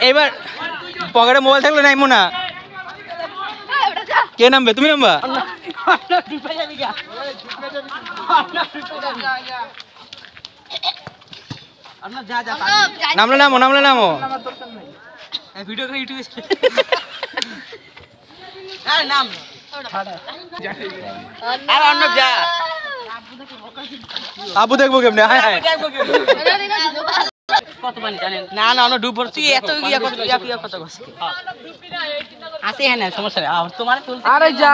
এবার পকেটে মোবাইল থাকলে নাইমো না। কে নামবে? তুমি নামবা? নামলে নামো, নামলে নামো। ভিডিও করে ইউটিউবে নাম আবু দেখবো কেমনে? কত পানি জানেন? না না আমরা ডুব পড়ছি এত ইয়া কত আছে হ্যাঁ না সমস্যা নেই তোমার তুলতে। আরে যা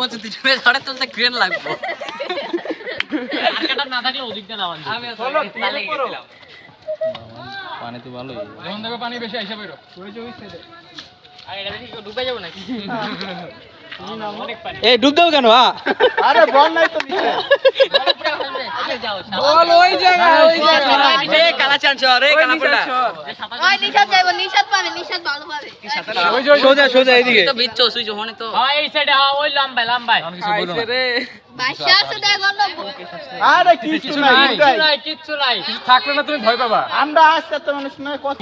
ও যদি ডুবে ধরে তুলতে ক্রেন লাগবে। আরকাটা না থাকলে ওদিকটা নামান আমি চলো তালে গেছিলাম। পানি তো ভালোই যখন দেখো পানি বেশি আইসা বেরো ওই যে ওই সাইডে। আর এটা দেখি ডুবে যাব নাকি? এই ডুব দাও কেন? আরে বল নাই তো নিচে বল ওই জায়গায় এ কালা চান্স রে কালা পড়া ওই নিশাত যাইবো নিশাত পাবে নিশাত ভালো পাবে ওই সোজা সোজা এদিকে তো বিচ্ছো সুই যখন তো হ্যাঁ এই সাইডে হ্যাঁ ওই লম্বা লম্বা আমি কিছু বলবো না রে ভাষা আছে দেখো না আরে কিছু নাই কিচ্ছু নাই কিছু থাকলে না তুমি ভয় পাবা আমরা আজকে তো মানুষ নয় কত